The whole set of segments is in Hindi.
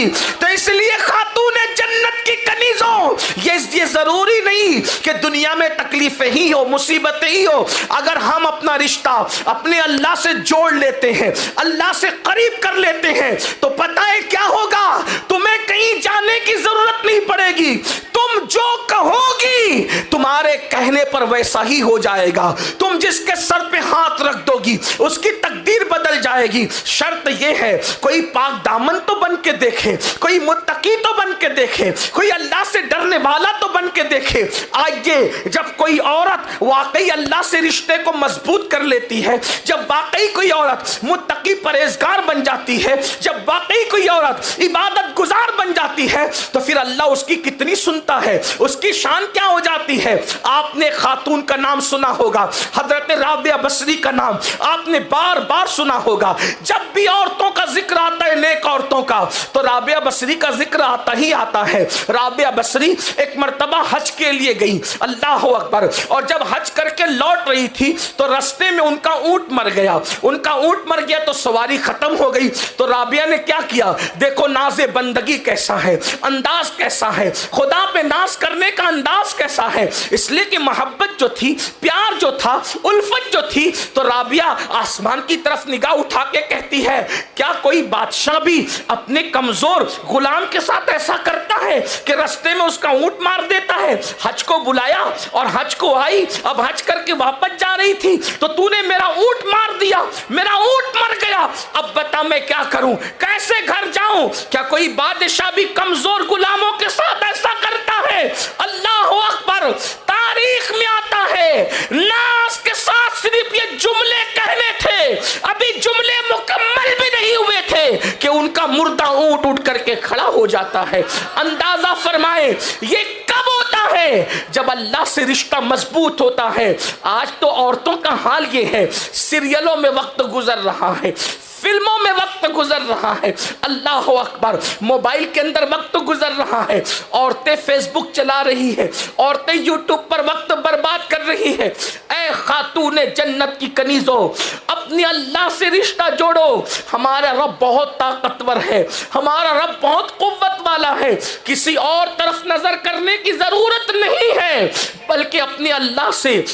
जाएगी। तो इसलिए खातून जन्नत की कनीजों, ये जरूरी नहीं कि दुनिया में तकलीफें ही हो, मुसीबतें ही हो। अगर हम अपना रिश्ता अपने अल्लाह से जोड़ लेते हैं, अल्लाह से करीब कर लेते हैं, तो पता है क्या होगा? तुम्हें कहीं जाने की जरूरत नहीं पड़ेगी। तुम जो कहोगी तुम्हारे कहने पर वैसा ही हो जाएगा। तुम जिसके सर पे हाथ रख दोगी उसकी तकदीर बदल जाएगी। शर्त यह है कोई पाक दामन तो बन के देखे, कोई मुत्तकी तो बन के देखे, कोई अल्लाह से डरने वाला तो बन के देखे। आइए, जब कोई औरत वाकई अल्लाह से रिश्ते को मजबूत कर लेती है, जब वाकई कोई औरत मुत्तकी परहेजगार बन जाती है, जब वाकई कोई औरत इबादत गुजार बन जाती है, तो फिर अल्लाह उसकी कितनी सुनता है, उसकी शान क्या हो जाती है। आपने खातून का नाम सुना होगा, हजरत राबिया बसरी का नाम आपने बार बार सुना होगा। जब भी औरतों का जिक्र आता है, नेक औरतों का, तो राबिया बसरी का जिक्र आता ही आता है। राबिया बसरी एक मर्तबा हज के लिए गई, अल्लाह अकबर, और जब हज करके लौट रही थी तो रास्ते में उनका ऊंट मर गया। उनका ऊंट मर गया तो सवारी खत्म हो गई। तो राबिया ने क्या किया? देखो नाज़े बंदगी कैसा है, अंदाज कैसा है, खुदा पे नाज करने का अंदाज कैसा है। इसलिए कि मोहब्बत जो थी, प्यार जो था, उल्फत जो थी, तो राबिया आसमान की तरफ निगाह उठा के कहती है, क्या कोई बादशाह भी अपने कमजोर गुलाम के साथ ऐसा करता है कि रास्ते में उसका ऊंट मार देता है? हज को बुलाया और हज को आई, अब हज करके वापस जा रही थी तो तूने मेरा ऊंट मार दिया, मेरा ऊंट मर गया। अब बता मैं क्या करूं, कैसे घर जाऊं? क्या कोई बादशाह भी कमजोर गुलामों के साथ ऐसा करता है? अल्लाह अकबर। तारीख में आता है नास के साथ सिर्फ ये जुमले कहने थे, अभी जुमले मुकम्मल भी नहीं हुए थे कि उनका मुर्दा ऊंट उठ करके खड़ा हो जाता है। अंदाजा फरमाए ये कब होता है? जब अल्लाह से रिश्ता मजबूत होता है। आज तो औरतों का हाल ये है, सीरियलों में वक्त गुजर रहा है, फिल्मों में वक्त गुजर रहा है, अल्लाह अकबर, मोबाइल के अंदर वक्त गुजर रहा है, औरतें फेसबुक चला रही है, औरतें यूट्यूब पर वक्त बर्बाद कर रही है। ऐ खातून जन्नत की कनीजों, अपने अल्लाह से रिश्ता जोड़ो। हमारा रब बहुत ताकतवर है, हमारा रब बहुत कुव्वत वाला है। किसी और तरफ नजर करने की जरूरत नहीं है, बल्कि अपने अल्लाह से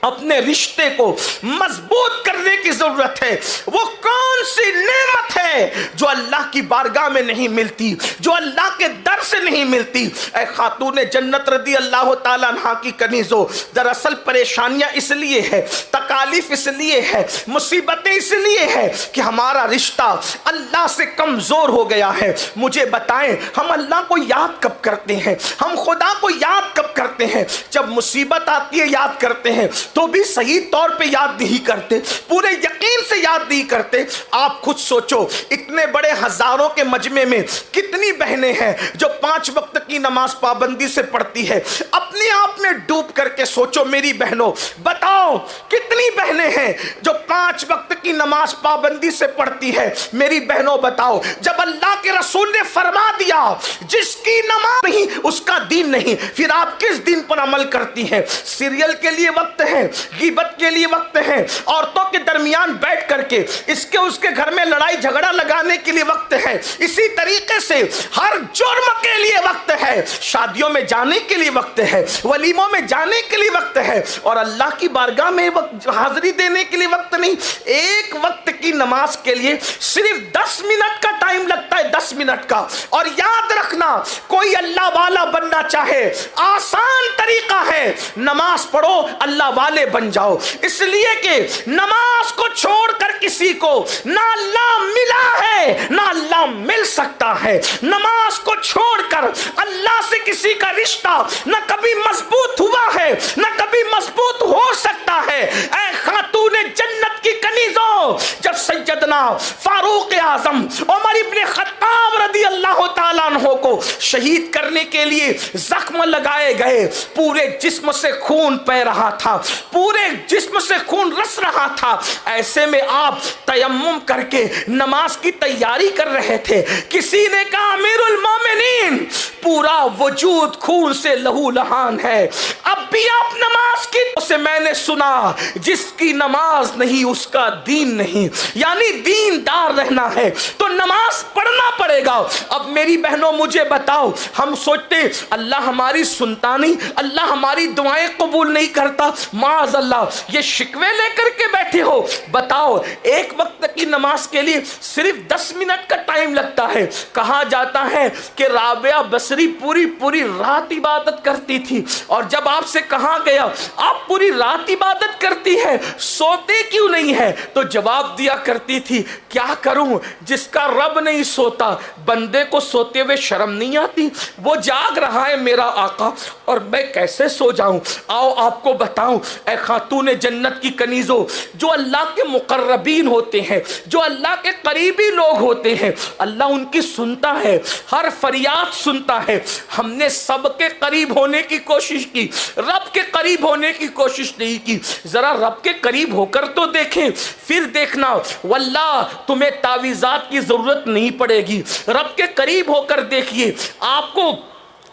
अपने रिश्ते को मजबूत करने की जरूरत है। वो कौन सी नेमत है जो अल्लाह की बारगाह में नहीं मिलती, जो अल्लाह के दर से नहीं मिलती? ऐ खातून जन्नत रदी अल्लाह ताला अन्हा की कनीजों, दरअसल परेशानियां इसलिए है, तकालीफ इसलिए है, मुसीबतें इसलिए है कि हमारा रिश्ता अल्लाह से कमजोर हो गया है। मुझे बताएं, हम अल्लाह को याद कब करते हैं, हम खुदा को याद कब करते हैं? जब मुसीबत आती है याद करते हैं, तो भी सही तौर पे याद नहीं करते, पूरे यकीन से याद नहीं करते। आप खुद सोचो, इतने बड़े हजारों के मजमे में कितनी बहनें हैं जो 5 वक्त की नमाज पाबंदी से पढ़ती है? अपने आप में डूब करके सोचो मेरी बहनों, बताओ कितनी बहनें हैं जो 5 वक्त की नमाज पाबंदी से पढ़ती है? मेरी बहनों बताओ, जब अल्लाह के रसूल ने फरमा दिया जिसकी नमाज नहीं उसका दीन नहीं, फिर आप किस दिन पर अमल करती हैं? सीरियल के लिए वक्त है, गीबत के लिए वक्त है, औरतों के दरमियान बैठ करके इसके उसके घर में लड़ाई झगड़ा लगाने के लिए वक्त है, इसी तरीके से हर जुर्म के लिए वक्त है, शादियों में जाने के लिए वक्त है, वलीमों में जाने के लिए वक्त है, और अल्लाह की बारगाह में हाजिरी देने के लिए वक्त नहीं। एक वक्त की नमाज के लिए सिर्फ 10 मिनट का टाइम लगता है, 10 मिनट का। और याद रखना, कोई अल्लाह वाला बनना चाहे, आसान तरीका है, नमाज पढ़ो, अल्लाह वाले बन जाओ। इसलिए कि नमाज को छोड़कर किसी को ना अल्लाह मिला है ना अल्लाह मिल सकता है। नमाज को छोड़कर अल्लाह से किसी का रिश्ता ना कभी मजबूत हुआ है ना कभी मजबूत हो सकता है। ऐ खातून जन्नत की कनीजों, जब सैयदना फारूक आजम उमर इब्ने खत्ताब रदी अल्लाह ताला अन्हु को शहीद करने के लिए जख्म लगाए गए, पूरे जिस्म से खून बह रहा था, पूरे जिस्म से खून रस रहा था, ऐसे में आप तयम्मुम करके नमाज की तैयारी कर रहे थे। किसी ने कहा अमीरुल मोमिनीन, पूरा वजूद खून से लहू लहान है, अब भी आप नमाज की से मैंने सुना जिसकी नमाज नहीं उसका दीन नहीं, यानी दीनदार रहना है तो नमाज पढ़ना पड़ेगा। अब मेरी बहनों मुझे बताओ, हम सोचते अल्लाह हमारी सुनता नहीं, अल्लाह हमारी दुआएं कबूल नहीं करता, माज़ अल्लाह ये शिकवे लेकर के बैठे हो। बताओ एक वक्त की नमाज के लिए सिर्फ 10 मिनट का टाइम लगता है। कहा जाता है कि राबिया बसरी पूरी पूरी रात इबादत करती थी, और जब आपसे कहा गया आप पूरी रात इबादत करती है, सोते क्यों नहीं है, तो जवाब दिया करती थी क्या करूं, जिसका रब नहीं सोता बंदे को सोते हुए शर्म नहीं आती, वो जाग रहा है मेरा आका और मैं कैसे सो जाऊं। आओ आपको बताऊं, ऐ खातून जन्नत की कनीजों, जो अल्लाह के मुकर्रबीन होते हैं, जो अल्लाह के करीबी लोग होते हैं, अल्लाह उनकी सुनता है, हर फरियाद सुनता है। हमने सबके करीब होने की कोशिश की, रब के करीब होने की कोशिश नहीं की। जरा रब के करीब होकर तो देखें, फिर देखना वल्लाह तुम्हें तावीज़ात की जरूरत नहीं पड़ेगी। रब के करीब होकर देखिए, आपको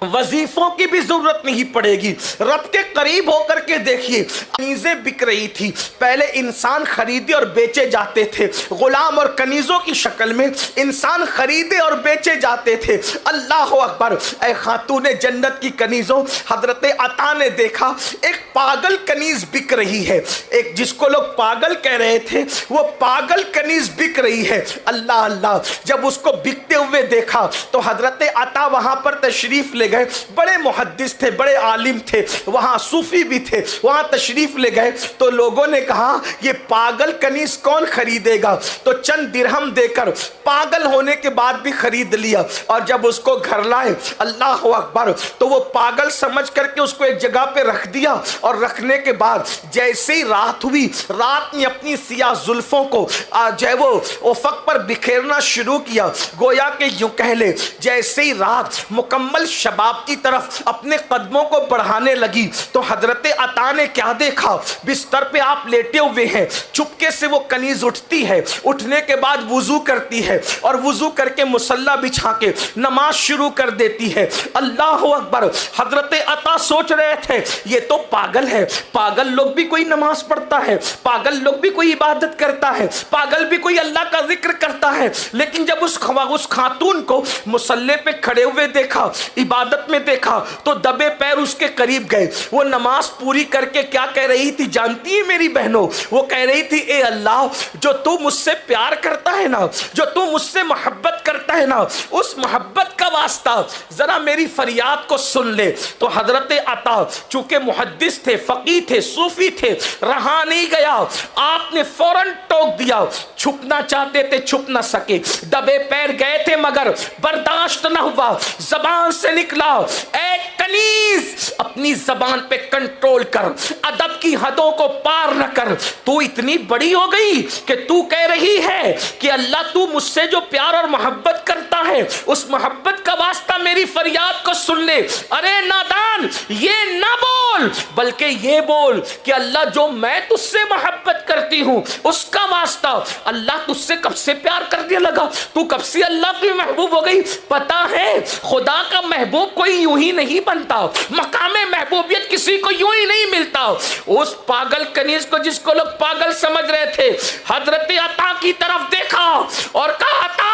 वजीफों की भी जरूरत नहीं पड़ेगी। रब के करीब होकर के देखिए, कनीजें बिक रही थी। पहले इंसान खरीदे और बेचे जाते थे, गुलाम और कनीजों की शक्ल में इंसान खरीदे और बेचे जाते थे। अल्लाह अकबर। ऐ खातून जन्नत की कनीजों, हजरत अता ने देखा एक पागल कनीज बिक रही है, एक जिसको लोग पागल कह रहे थे वो पागल कनीज बिक रही है। अल्लाह अल्लाह, जब उसको बिकते हुए देखा तो हजरत अता वहां पर तशरीफ ले गए। बड़े मुहद्दिस थे, बड़े आलिम थे, वहां सूफी भी थे, वहां तशरीफ ले गए। तो लोगों ने कहा ये पागल कनीज कौन खरीदेगा, तो चंद दिरहम देकर पागल होने के बाद भी खरीद लिया। और जब उसको घर लाए, अल्लाह अकबर, तो वो पागल समझ करके उसको एक जगह पे रख दिया। और रखने के बाद जैसे ही रात हुई, रात ने अपनी सियाह जुल्फों को जो है वो उफक पर बिखेरना शुरू किया। गोया के यूं कह ले, जैसे ही रात मुकम्मल शबाब की तरफ अपने कदमों को बढ़ाने लगी तो हजरत अता ने क्या देखा, बिस्तर पे आप लेटे हुए हैं, चुपके से वो कनीज उठती है, उठने के बाद वुजू करती है और वुजू करके मुसल्ला बिछा के नमाज शुरू कर देती है। अल्लाह अकबर। हजरत अता सोच रहे थे ये तो पागल है, पागल लोग भी कोई नमाज पढ़ता है, पागल लोग भी कोई इबादत करता है, पागल भी कोई अल्लाह का जिक्र करता है। लेकिन जब उस खातून को मुसल्ले पे खड़े हुए देखा, इबादत में देखा, तो दबे पैर उसके करीब गए। वो नमाज पूरी करके क्या कह रही थी जानती है मेरी बहनों, वो कह रही थी ए अल्लाह, जो तू मुझसे प्यार करता है ना, जो तू मुझसे मोहब्बत करता है ना, उस मोहब्बत का वास्ता जरा मेरी फरियाद को सुन ले। तो हजरत अता चूंकि मुहद्दिस थे, फकीह थे, सूफी थे, रहा नहीं गया, आपने फौरन टोक दिया। छुपना चाहते थे, छुप ना सके, दबे पैर गए थे मगर बर्दाश्त न हुआ, जबान से निकला ए कनीज, अपनी जबान पे कंट्रोल कर, अदब की हदों को पार न कर। तू इतनी बड़ी हो गई कि तू कह रही है कि अल्लाह तू मुझसे जो प्यार और मोहब्बत करता है उस मोहब्बत का वास्ता मेरी फरियाद को सुन ले। अरे नादान, ये ना बोल, बल्कि ये बोल कि अल्लाह जो मैं तुझसे मोहब्बत करती हूं उसका वास्ता, अल्लाह तुझसे कब से प्यार करने लगा, तू कब से अल्लाह की महबूब हो गई। पता है खुदा का महबूब कोई यूं ही नहीं बनता, मकामे महबूबियत किसी को यूं ही नहीं मिलता। उस पागल कनीज को जिसको लोग पागल समझ रहे थे, हजरत अता की तरफ देखा और कहा अता,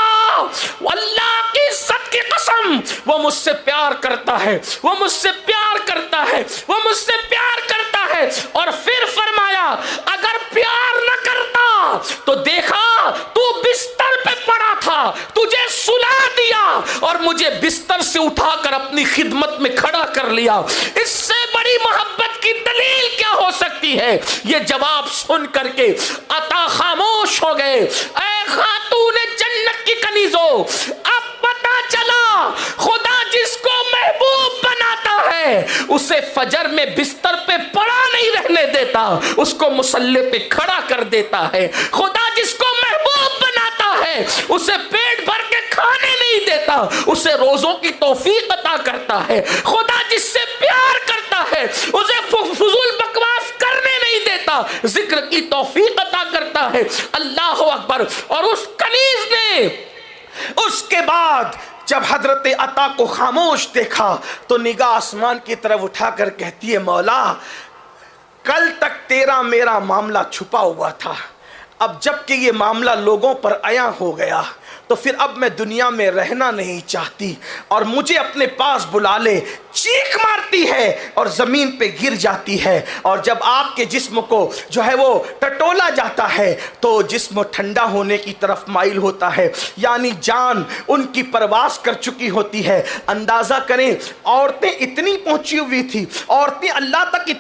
अल्लाह की इज्जत की कसम, वो मुझसे प्यार करता है, वो मुझसे प्यार करता है, वो मुझसे प्यार करता है। और फिर फरमाया अगर प्यार न करता तो देखा तू बिस्तर पे पड़ा था, तुझे सुला दिया और मुझे बिस्तर से उठाकर अपनी खिदमत में खड़ा कर लिया। इससे बड़ी मोहब्बत की दलील क्या हो सकती है। ये जवाब सुन करके अता खामोश हो गए। ऐ खातून जन्नत की कनीजों, अब पता चला खुदा जिसको महबूब बनाता है उसे फजर में बिस्तर पे पड़ा नहीं रहने देता, उसको मुसल्ले पे खड़ा कर देता है। खुदा जिसको महबूब बनाता है उसे पेट भर के खाने नहीं देता, उसे रोजों की तौफीक अता करता है। खुदा जिससे प्यार करता है उसे फजूल बकवास करने नहीं देता, जिक्र की तौफीक अता करता है। अल्लाह अकबर। और उस कनीज ने उसके बाद जब हजरत अता को खामोश देखा तो निगाह आसमान की तरफ उठाकर कहती है, मौला कल तक तेरा मेरा मामला छुपा हुआ था, अब जबकि ये मामला लोगों पर आया हो गया तो फिर अब मैं दुनिया में रहना नहीं चाहती और मुझे अपने पास बुला ले। चीख मारती है और ज़मीन पे गिर जाती है, और जब आपके जिस्म को जो है वो टटोला जाता है तो जिस्म ठंडा होने की तरफ माइल होता है, यानी जान उनकी परवास कर चुकी होती है। अंदाज़ा करें, औरतें इतनी पहुंची हुई थी, औरतें अल्लाह तक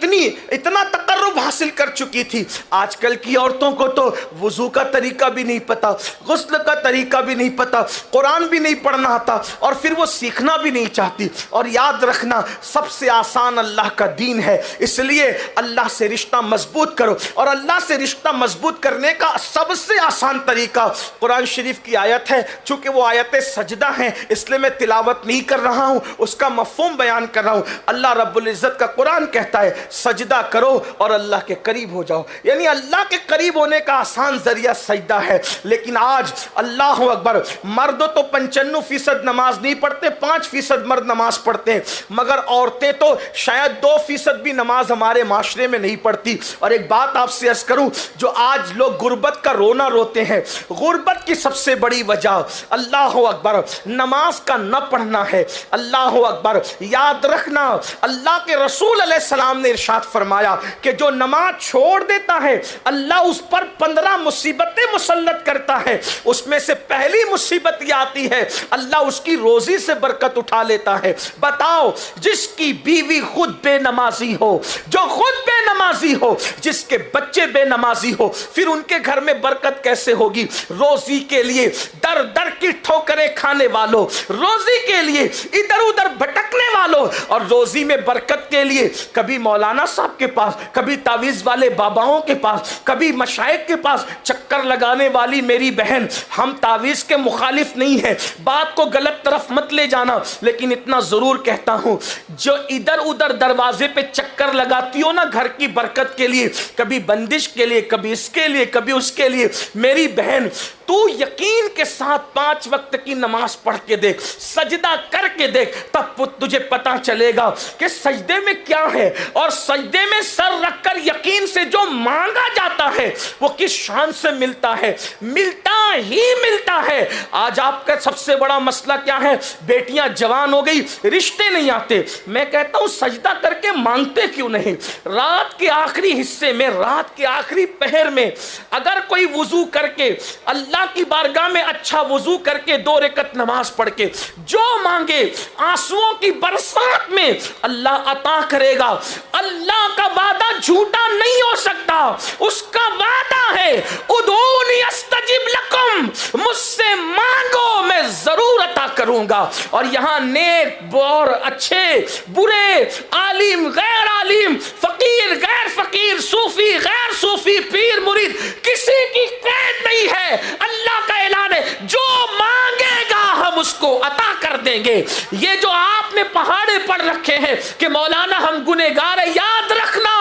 इतना तकर्रुब हासिल कर चुकी थी। आजकल की औरतों को तो वुज़ू का तरीका भी नहीं पता, गुस्ल का तरीका भी नहीं पता, कुरान भी नहीं पढ़ना आता, और फिर वो सीखना भी नहीं चाहती। और याद रखना, सबसे आसान अल्लाह का दीन है, इसलिए अल्लाह से रिश्ता मजबूत करो। और अल्लाह से रिश्ता मजबूत करने का सबसे आसान तरीका कुरान शरीफ की आयत है। चूंकि वो आयत सजदा है इसलिए मैं तिलावत नहीं कर रहा हूं, उसका मफ़हूम बयान कर रहा हूं। अल्लाह रब्बुल इज़्ज़त का कुरान कहता है, सजदा करो और अल्लाह के करीब हो जाओ, यानी अल्लाह के करीब होने का आसान जरिया सजदा है। लेकिन आज अल्लाह अकबर, मर्द तो 95% नमाज नहीं पढ़ते, 5% मर्द नमाज पढ़ते हैं, मगर औरतें तो शायद 2% भी नमाज हमारे माशरे में नहीं पढ़ती। और एक बात आपसे अर्ज करूं, जो आज लोग गुर्बत का रोना रोते हैं, गुर्बत की सबसे बड़ी वजह अल्लाह अकबर नमाज का न पढ़ना है। अल्लाह अकबर, याद रखना, अल्लाह के रसूल अलैहि सलाम ने इरशाद फरमाया कि जो नमाज छोड़ देता है अल्लाह उस पर 15 मुसीबतें मुसल्लत करता है। उसमें से पहली मुसीबत यह आती है, अल्लाह उसकी रोजी से बरकत उठा लेता है। बताओ, जिसकी बीवी खुद बेनमाजी हो, जो खुद बेनमाजी हो, जिसके बच्चे बेनमाजी हो, फिर उनके घर में बरकत कैसे होगी? रोजी के लिए दर दर की ठोकरें खाने वालों, रोजी के लिए इधर उधर भटकने वालों, और रोजी में बरकत के लिए कभी मौलाना साहब के पास, कभी तावीज़ वाले बाबाओं के पास, कभी मशाइख के पास चक्कर लगाने वाली मेरी बहन, हम तावीज़ के मुखालिफ नहीं है, बात को गलत तरफ मत ले जाना, लेकिन इतना ज़रूर कहता हूँ, जो इधर उधर दरवाजे पे चक्कर लगाती हो ना घर की बरकत के लिए, कभी बंदिश के लिए, कभी इसके लिए, कभी उसके लिए, मेरी बहन तू यकीन के साथ 5 वक्त की नमाज पढ़ के देख, सजदा करके देख, तब तुझे पता चलेगा कि सजदे में क्या है। और सजदे में सर रखकर यकीन से जो मांगा जाता है वो किस शान से मिलता है, मिलता ही मिलता है। आज आपका सबसे बड़ा मसला क्या है? बेटियां जवान हो गई, रिश्ते नहीं आते। मैं कहता हूं सजदा करके मांगते क्यों नहीं? रात के आखिरी हिस्से में, रात के आखिरी पहर में अगर कोई वुजू करके अल्लाह की बारगाह में अच्छा वुजू करके 2 रकअत नमाज पढ़ के जो मांगे आंसुओं की बरसात में अल्लाह अता करेगा। अल्लाह का वादा झूठा नहीं हो सकता, उसका वादा है उदूनी अस्तजिब लकुम, मुझसे मांगो मैं जरूर अता करूंगा। और यहां नेक और अच्छे बुरे, आलिम गैर आलिम, फकीर गैर फकीर, सूफी गैर सूफी, पीर मुरीद, किसी की कैद नहीं है। अल्लाह का ऐलान है, जो मांगेगा हम उसको अता कर देंगे। ये जो आपने पहाड़े पढ़ रखे हैं कि मौलाना हम गुनहगार है, याद रखना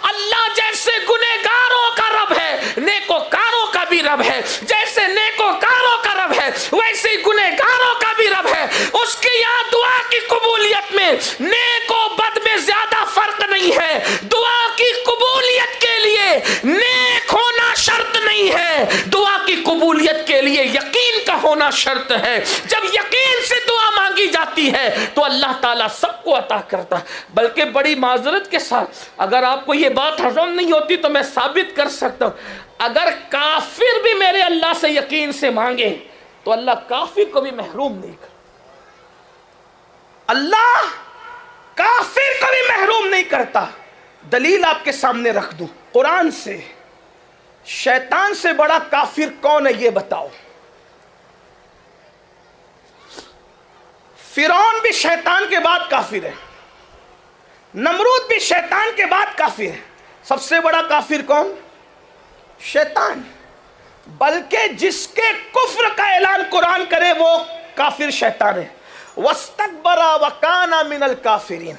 अल्लाह जैसे गुनहगारों का रब है, नेकोकारों का भी रब है। जैसे नेकोकारों का रब है वैसे ही गुनहगारों का भी रब है। उसके यहाँ दुआ की कबूलियत में नेको बद में ज्यादा फर्क नहीं है। दुआ की कबूलियत के लिए नेक होना शर्त नहीं है, दुआ की कबूलियत के लिए यकीन का होना शर्त है। जब यकीन से दुआ मांगी जाती है तो अल्लाह ताला सबको अता करता है। बल्कि बड़ी माजरत के साथ, अगर आपको ये बात हजम नहीं होती तो मैं साबित कर सकता हूं, अगर काफिर भी मेरे अल्लाह से यकीन से मांगे तो अल्लाह काफिर को भी महरूम नहीं कर, अल्लाह काफिर को भी महरूम नहीं करता। दलील आपके सामने रख दूं कुरान से। शैतान से बड़ा काफिर कौन है ये बताओ? फिरौन भी शैतान के बाद काफिर है, नमरूद भी शैतान के बाद काफिर है। सबसे बड़ा काफिर कौन? शैतान। बल्कि जिसके कुफ्र का ऐलान कुरान करे वो काफिर शैतान है। वस्तकबरा वकाना मिनल काफिरीन,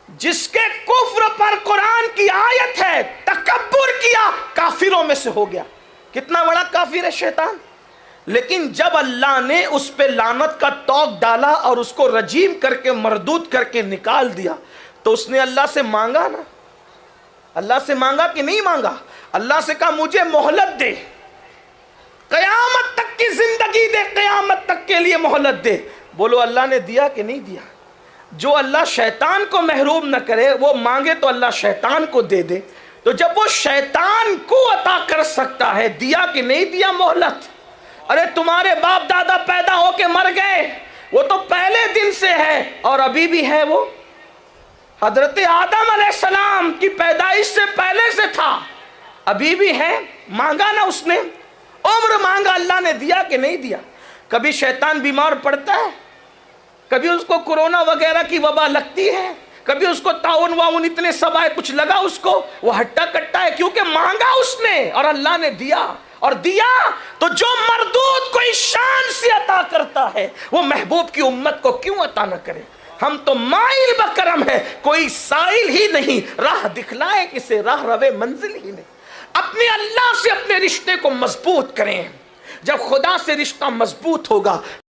जिसके कुफ्र पर कुरान की आयत है तकब्बुर किया, काफिरों में से हो गया। कितना बड़ा काफिर है शैतान? लेकिन जब अल्लाह ने उस पे लानत का तौक डाला और उसको रजीम करके मरदूद करके निकाल दिया, तो उसने अल्लाह से मांगा ना, अल्लाह से मांगा कि नहीं मांगा? अल्लाह से कहा मुझे मोहलत दे, कयामत तक की जिंदगी दे, कयामत तक के लिए मोहलत दे। बोलो अल्लाह ने दिया कि नहीं दिया? जो अल्लाह शैतान को महरूम न करे, वो मांगे तो अल्लाह शैतान को दे दे। तो जब वो शैतान को अता कर सकता है, दिया कि नहीं दिया मोहलत? अरे तुम्हारे बाप दादा पैदा होके मर गए, वो तो पहले दिन से है और अभी भी है। वो हजरत आदम अलैहिस्सलाम की पैदाइश से पहले से था, अभी भी है। मांगा ना उसने, उम्र मांगा, अल्लाह ने दिया कि नहीं दिया? कभी शैतान बीमार पड़ता है, कभी उसको कोरोना वगैरह की वबा लगती है, कभी उसको ताउन वाउन इतने सब आए, कुछ लगा उसको, वो हट्टा कट्टा है, क्योंकि मांगा उसने और अल्लाह ने दिया। और दिया तो जो मरदूद कोई शान से अता करता है, वो महबूब की उम्मत को क्यों अता न करे? हम तो माइल बकरम है, कोई साइल ही नहीं, राह दिखलाए किसे, राह रवे मंजिल ही नहीं। अपने अल्लाह से अपने रिश्ते को मजबूत करें। जब खुदा से रिश्ता मजबूत होगा